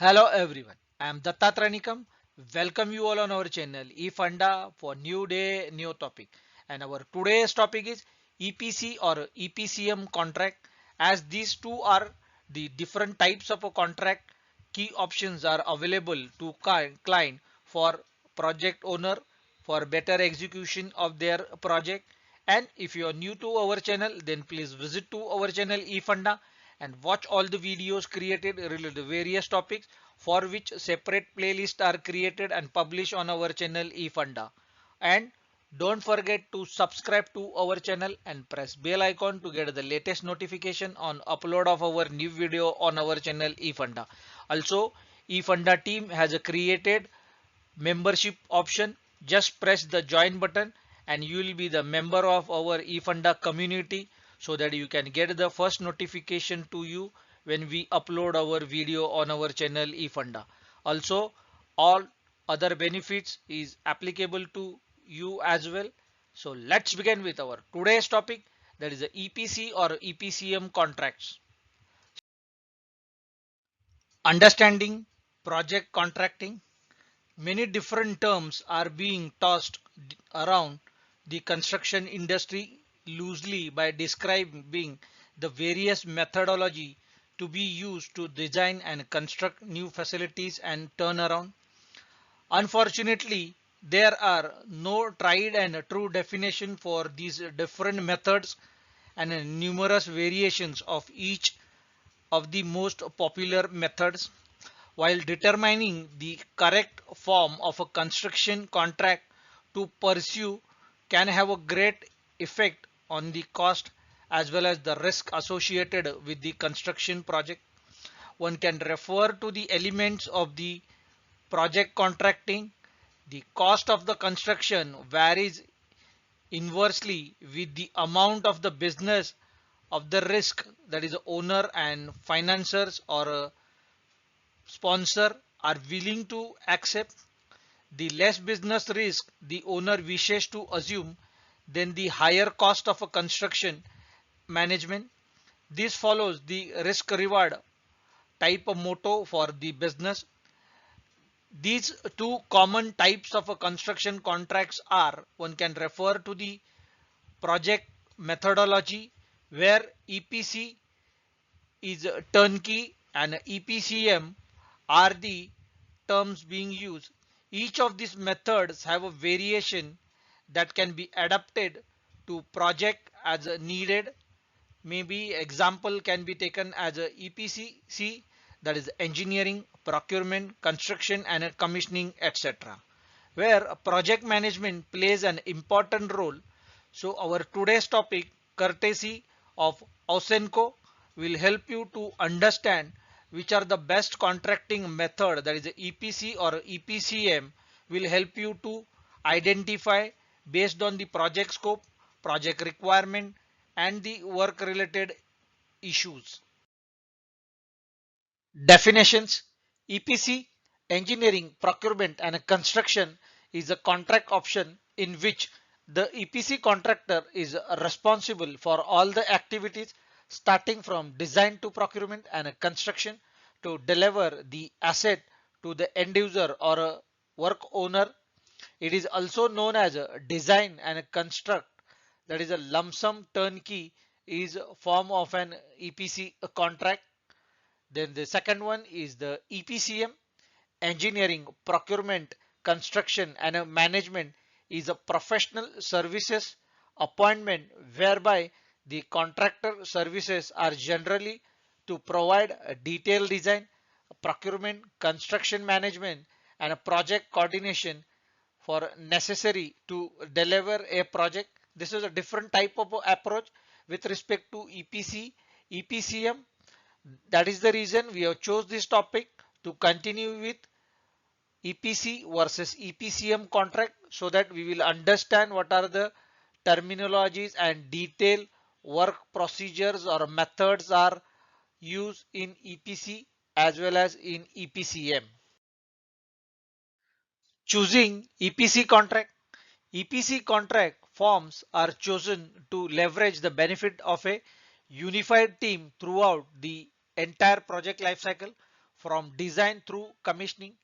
Hello everyone, I am Dattatranikam. Welcome you all on our channel eFunda for new day, new topic. And our today's topic is EPC or EPCM contract. As these two are the different types of a contract, key options are available to client for project owner for better execution of their project. And if you are new to our channel, then please visit to our channel eFunda and watch all the videos created related to various topics for which separate playlists are created and published on our channel eFunda. And don't forget to subscribe to our channel and press bell icon to get the latest notification on upload of our new video on our channel eFunda. Also, eFunda team has created membership option. Just press the join button and you will be the member of our eFunda community so that you can get the first notification to you when we upload our video on our channel eFunda. Also, all other benefits is applicable to you as well. So let's begin with our today's topic, that is the EPC or EPCM contracts. Understanding project contracting. Many different terms are being tossed around the construction industry loosely by describing the various methodology to be used to design and construct new facilities and turnaround. Unfortunately, there are no tried and true definition for these different methods and numerous variations of each of the most popular methods. While determining the correct form of a construction contract to pursue can have a great effect on the cost as well as the risk associated with the construction project. One can refer to the elements of the project contracting. The cost of the construction varies inversely with the amount of the business of the risk, that is the owner and financiers or sponsor are willing to accept. The less business risk the owner wishes to assume, then the higher cost of a construction management. This follows the risk reward type of motto for the business. These two common types of a construction contracts are, one can refer to the project methodology where EPC is turnkey and EPCM are the terms being used. Each of these methods have a variation that can be adapted to project as needed. Maybe example can be taken as a EPCC, that is engineering, procurement, construction and commissioning, etc. Where project management plays an important role. So our today's topic, courtesy of Ausenco, will help you to understand which are the best contracting method, that is the EPC or EPCM, will help you to identify based on the project scope, project requirement and the work related issues. Definitions: EPC, engineering, procurement and construction, is a contract option in which the EPC contractor is responsible for all the activities starting from design to procurement and construction to deliver the asset to the end user or a work owner. It is also known as a design and construct, that is a lump sum turnkey is a form of an EPC contract. Then the second one is the EPCM, engineering, procurement, construction and management, is a professional services appointment whereby the contractor services are generally to provide a detailed design, procurement, construction management and a project coordination for necessary to deliver a project. This is a different type of approach with respect to EPC, EPCM. That is the reason we have chose this topic to continue with EPC versus EPCM contract so that we will understand what are the terminologies and detailed work procedures or methods are used in EPC as well as in EPCM. Choosing EPC contract. EPC contract forms are chosen to leverage the benefit of a unified team throughout the entire project lifecycle. from design through commissioning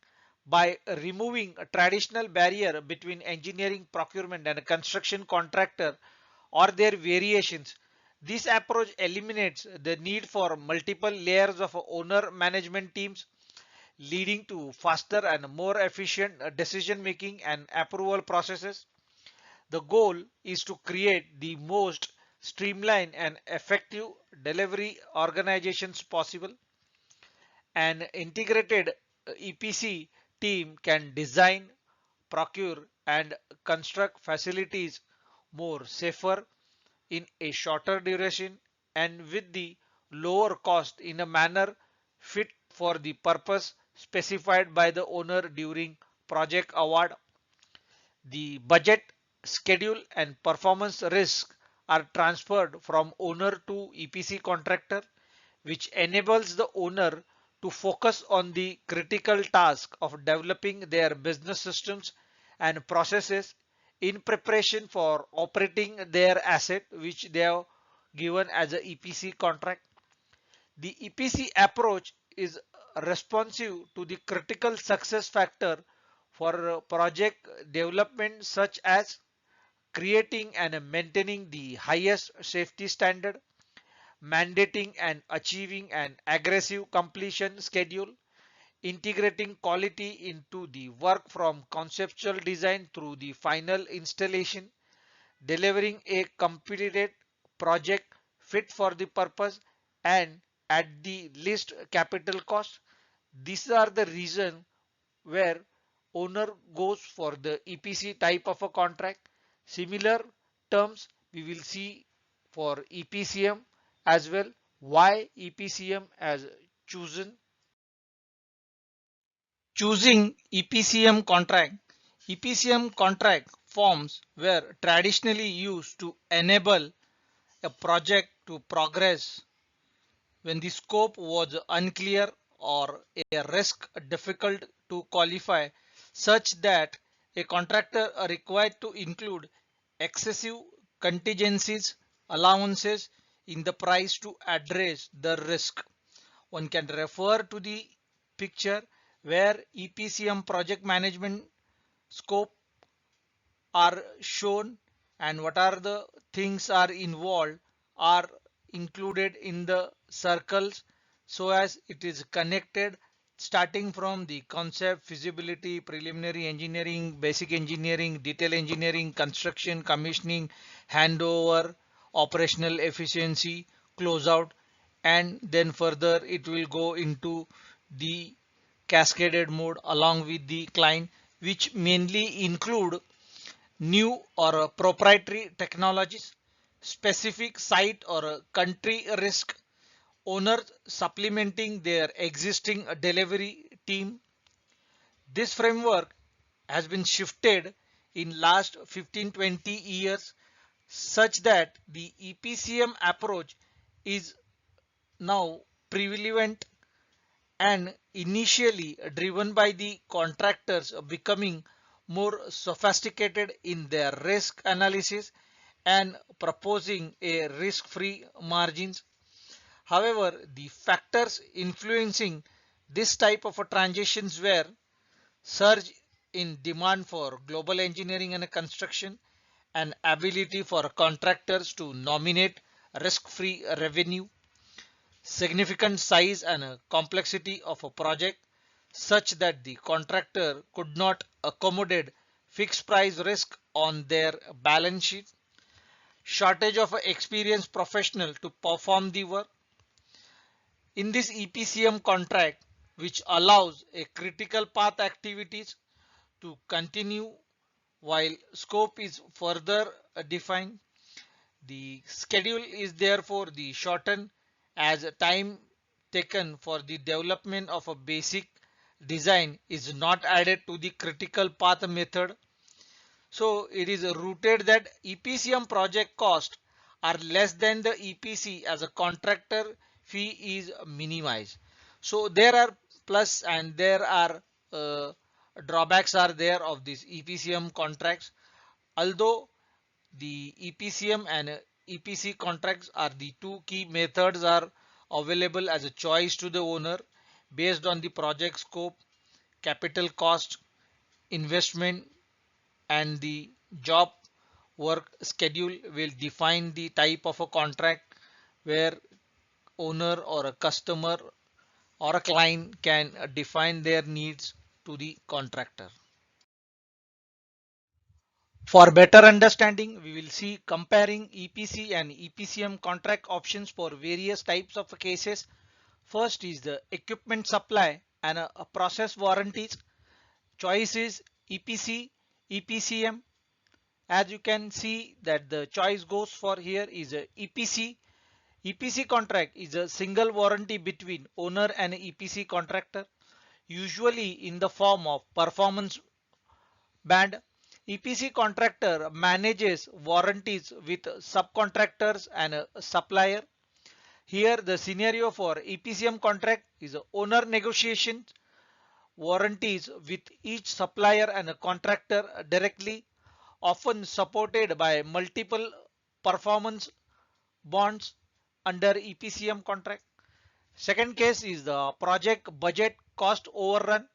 by removing a traditional barrier between engineering, procurement and a construction contractor or their variations. This approach eliminates the need for multiple layers of owner management teams, leading to faster and more efficient decision making and approval processes. The goal is to create the most streamlined and effective delivery organizations possible. An integrated EPC team can design, procure and construct facilities more safer in a shorter duration and with the lower cost in a manner fit for the purpose specified by the owner during project award. The budget, schedule and performance risk are transferred from owner to EPC contractor, which enables the owner to focus on the critical task of developing their business systems and processes in preparation for operating their asset which they have given as a EPC contract. The EPC approach is responsive to the critical success factor for project development such as creating and maintaining the highest safety standard, mandating and achieving an aggressive completion schedule, integrating quality into the work from conceptual design through the final installation, delivering a completed project fit for the purpose and at the least capital cost. These are the reason where owner goes for the EPC type of a contract. Similar terms we will see for EPCM as well. Why EPCM as chosen? Choosing EPCM contract. EPCM contract forms were traditionally used to enable a project to progress when the scope was unclear or a risk difficult to qualify, such that a contractor are required to include excessive contingencies allowances in the price to address the risk. One can refer to the picture where EPCM project management scope are shown and what are the things are involved are included in the circles so as it is connected starting from the concept, feasibility, preliminary engineering, basic engineering, detail engineering, construction, commissioning, handover, operational efficiency, closeout, and then further it will go into the cascaded mode along with the client, which mainly include new or proprietary technologies, specific site or country risk, owners supplementing their existing delivery team. This framework has been shifted in last 15-20 years such that the EPCM approach is now prevalent and initially driven by the contractors becoming more sophisticated in their risk analysis and proposing a risk-free margins. However, the factors influencing this type of a transitions were surge in demand for global engineering and construction and ability for contractors to nominate risk-free revenue, significant size and complexity of a project such that the contractor could not accommodate fixed price risk on their balance sheet, shortage of experienced professional to perform the work. In this EPCM contract, which allows a critical path activities to continue while scope is further defined, the schedule is therefore the shortened as time taken for the development of a basic design is not added to the critical path method. So it is rooted that EPCM project cost are less than the EPC as a contractor fee is minimized. So there are plus and there are drawbacks are there of these EPCM contracts. Although the EPCM and EPC contracts are the two key methods are available as a choice to the owner based on the project scope, capital cost, investment, and the job work schedule will define the type of a contract where owner or a customer or a client can define their needs to the contractor. For better understanding, we will see comparing EPC and EPCM contract options for various types of cases. First is the equipment supply and a process warranties. Choice is EPC, EPCM. As you can see that the choice goes for here is a EPC. EPC contract is a single warranty between owner and EPC contractor, usually in the form of performance band. EPC contractor manages warranties with subcontractors and a supplier. Here the scenario for EPCM contract is owner negotiation warranties with each supplier and a contractor directly, often supported by multiple performance bonds under EPCM contract. Second case is the project budget cost overrun,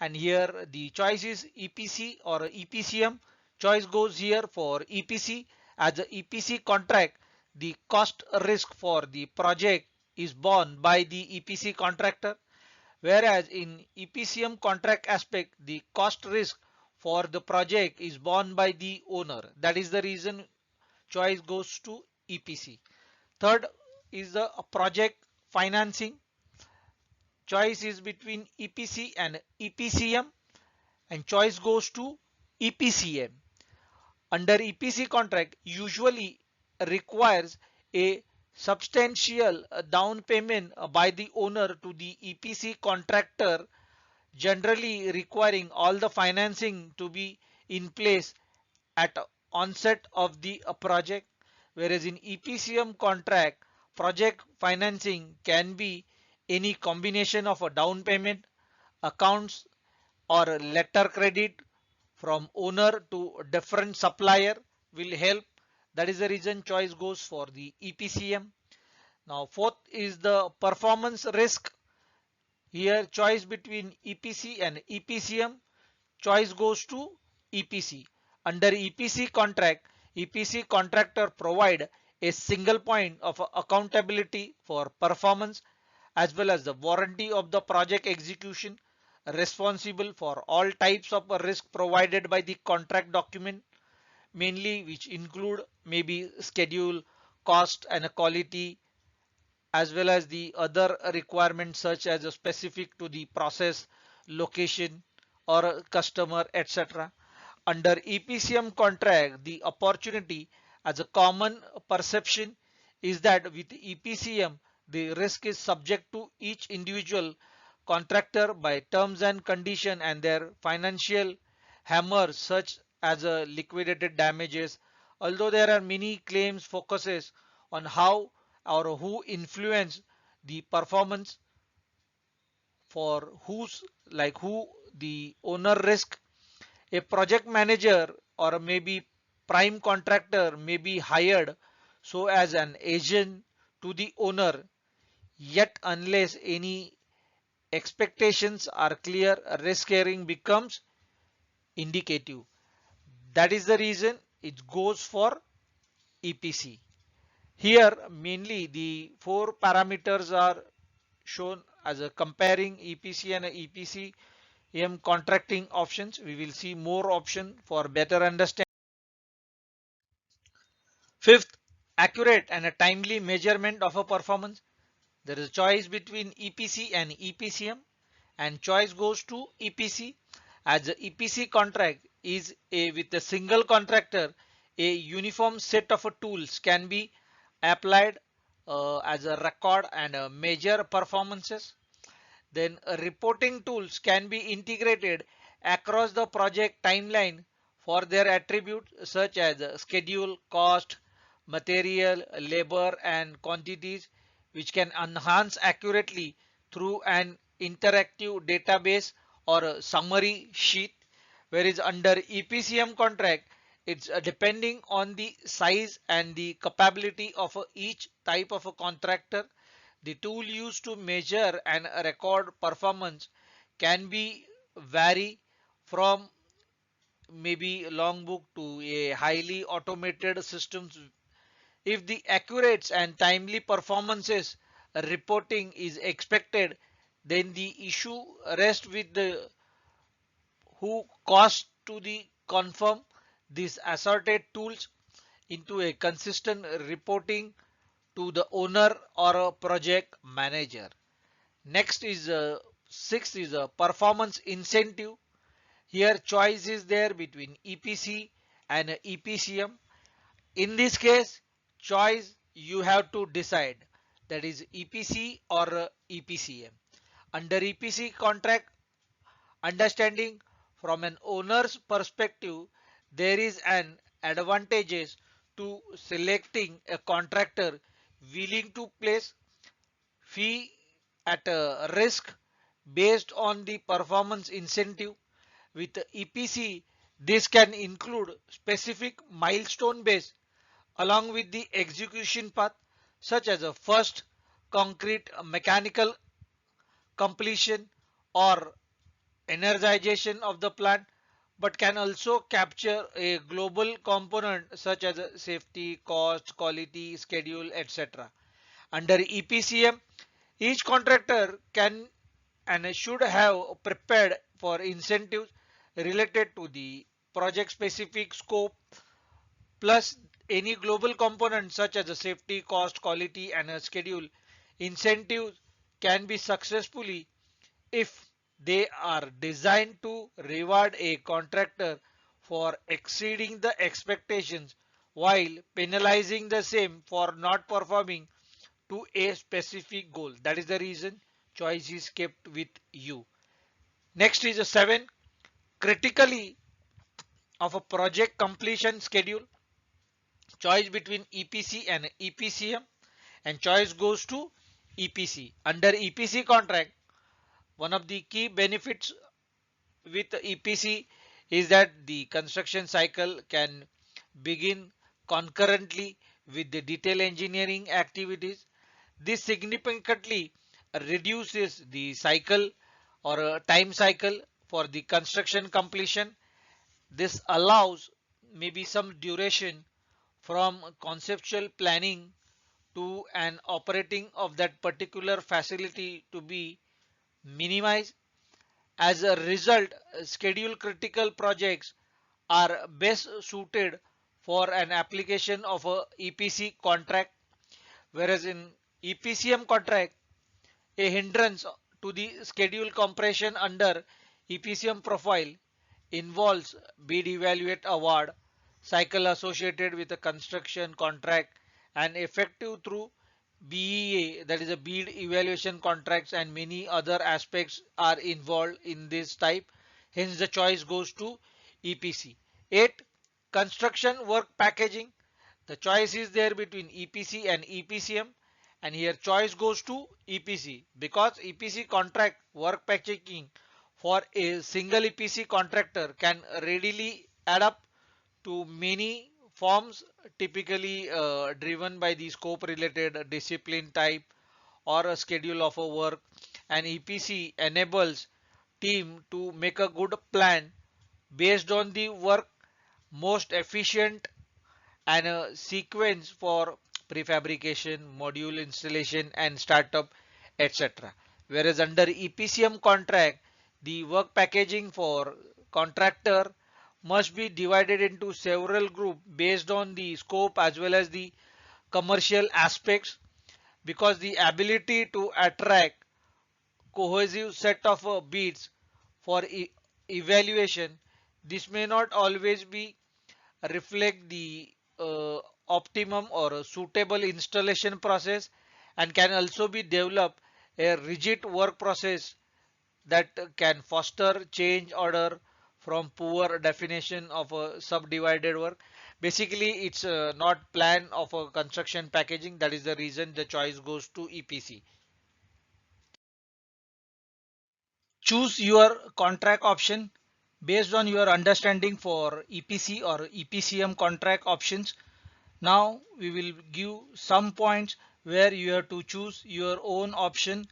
and here the choice is EPC or EPCM. Choice goes here for EPC. As the EPC contract, the cost risk for the project is borne by the EPC contractor, whereas in EPCM contract aspect, the cost risk for the project is borne by the owner. That is the reason choice goes to EPC. Third is the project financing. Choice is between EPC and EPCM, and choice goes to EPCM. Under EPC contract usually requires a substantial down payment by the owner to the EPC contractor, generally requiring all the financing to be in place at onset of the project, whereas in EPCM contract, project financing can be any combination of a down payment, accounts, or a letter credit from owner to different supplier will help. That is the reason choice goes for the EPCM. Now fourth is the performance risk. Here choice between EPC and EPCM. Choice goes to EPC. Under EPC contract, EPC contractor provide a single point of accountability for performance as well as the warranty of the project execution, responsible for all types of risk provided by the contract document, mainly which include maybe schedule, cost and quality, as well as the other requirements such as specific to the process, location or customer, etc. Under EPCM contract, the opportunity as a common perception is that with EPCM, the risk is subject to each individual contractor by terms and condition and their financial hammer such as liquidated damages. Although there are many claims focuses on how or who influence the performance, for who's like who the owner risk, a project manager or maybe prime contractor may be hired so as an agent to the owner, yet unless any expectations are clear, risk sharing becomes indicative. That is the reason it goes for EPC. Here mainly the four parameters are shown as a comparing EPC and EPCM contracting options. We will see more option for better understanding. Fifth, accurate and a timely measurement of a performance. There is a choice between EPC and EPCM, and choice goes to EPC. As the EPC contract is with a single contractor, a uniform set of tools can be applied as a record and measure performances. Then reporting tools can be integrated across the project timeline for their attributes such as schedule, cost, material, labor and quantities, which can enhance accurately through an interactive database or a summary sheet. Whereas under EPCM contract, it's depending on the size and the capability of each type of a contractor. The tool used to measure and record performance can be vary from maybe logbook to a highly automated systems. If the accurate and timely performances reporting is expected, then the issue rests with the who cost to the confirm these assorted tools into a consistent reporting to the owner or a project manager. Next is sixth is a performance incentive. Here choice is there between EPC and EPCM. In this case, choice you have to decide, that is EPC or EPCM. Under EPC contract, understanding from an owner's perspective, there is an advantages to selecting a contractor willing to place fee at a risk based on the performance incentive. With EPC, this can include specific milestone based along with the execution path, such as a first concrete mechanical completion or energization of the plant, but can also capture a global component such as safety, cost, quality, schedule, etc. Under EPCM, each contractor can and should have prepared for incentives related to the project specific scope plus any global component such as a safety, cost, quality and a schedule. Incentives can be successfully if they are designed to reward a contractor for exceeding the expectations while penalizing the same for not performing to a specific goal. That is the reason choice is kept with you. Next is a 7, critically of a project completion schedule. Choice between EPC and EPCM, and choice goes to EPC. Under EPC contract, one of the key benefits with EPC is that the construction cycle can begin concurrently with the detail engineering activities. This significantly reduces the cycle or time cycle for the construction completion. This allows maybe some duration from conceptual planning to an operating of that particular facility to be minimized. As a result, schedule critical projects are best suited for an application of a EPC contract, whereas in EPCM contract, a hindrance to the schedule compression under EPCM profile involves bid evaluate award cycle associated with a construction contract and effective through BEA, that is a bid evaluation contracts, and many other aspects are involved in this type. Hence the choice goes to EPC. 8, construction work packaging. The choice is there between EPC and EPCM, and here choice goes to EPC because EPC contract work packaging for a single EPC contractor can readily add up to many forms, typically driven by the scope related discipline type or a schedule of a work, and EPC enables team to make a good plan based on the work most efficient and a sequence for prefabrication, module installation and startup, etc. Whereas under EPCM contract, the work packaging for contractor must be divided into several groups based on the scope as well as the commercial aspects, because the ability to attract cohesive set of bids for evaluation, this may not always be reflect the optimum or suitable installation process, and can also be develop a rigid work process that can foster change order from poor definition of a subdivided work. Basically, it's not plan of a construction packaging. That is the reason the choice goes to EPC. Choose your contract option based on your understanding for EPC or EPCM contract options. Now we will give some points where you have to choose your own option,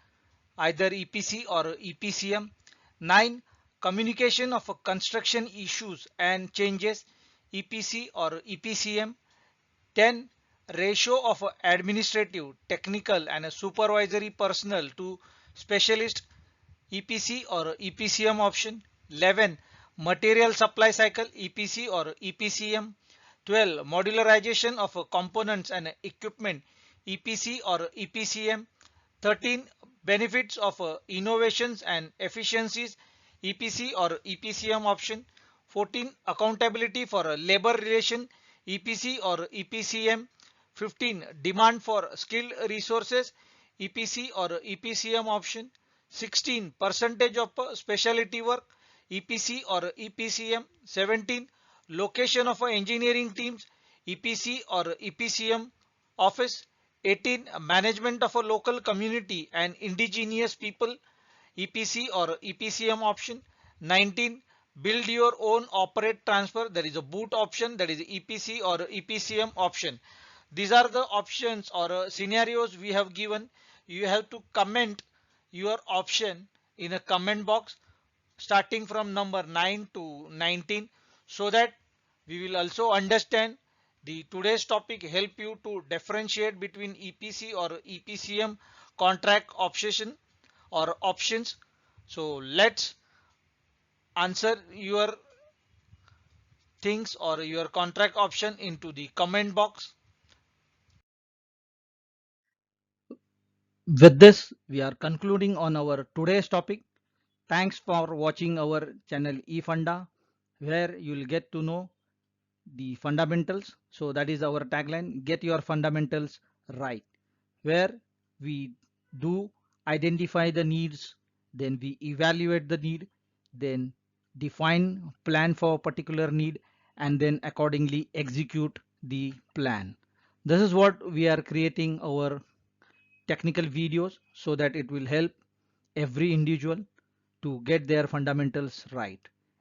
either EPC or EPCM. 9. Communication of construction issues and changes, EPC or EPCM. 10. Ratio of administrative, technical and supervisory personnel to specialist, EPC or EPCM option. 11. Material supply cycle, EPC or EPCM. 12. Modularization of components and equipment, EPC or EPCM. 13. Benefits of innovations and efficiencies, EPC or EPCM option. 14. Accountability for labor relation, EPC or EPCM. 15. Demand for skilled resources, EPC or EPCM option. 16. Percentage of specialty work, EPC or EPCM. 17. Location of engineering teams, EPC or EPCM office. 18. Management of a local community and indigenous people, EPC or EPCM option. 19. Build your own, operate, transfer, there is a boot option, that is EPC or EPCM option. These are the options or scenarios we have given. You have to comment your option in a comment box starting from number 9 to 19, so that we will also understand the today's topic help you to differentiate between EPC or EPCM contract option or options. So let's answer your things or your contract option into the comment box. With this, we are concluding on our today's topic. Thanks for watching our channel eFunda, where you will get to know the fundamentals. So that is our tagline, get your fundamentals right, where we do identify the needs, then we evaluate the need, then define plan for a particular need, and then accordingly execute the plan. This is what we are creating our technical videos, so that it will help every individual to get their fundamentals right.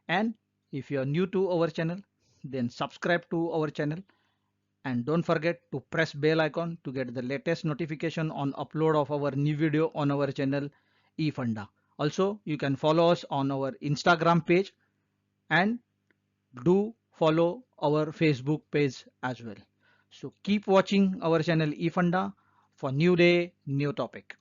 And if you are new to our channel, then subscribe to our channel, and don't forget to press bell icon to get the latest notification on upload of our new video on our channel eFunda. Also, you can follow us on our Instagram page, and do follow our Facebook page as well. So keep watching our channel eFunda for new day, new topic.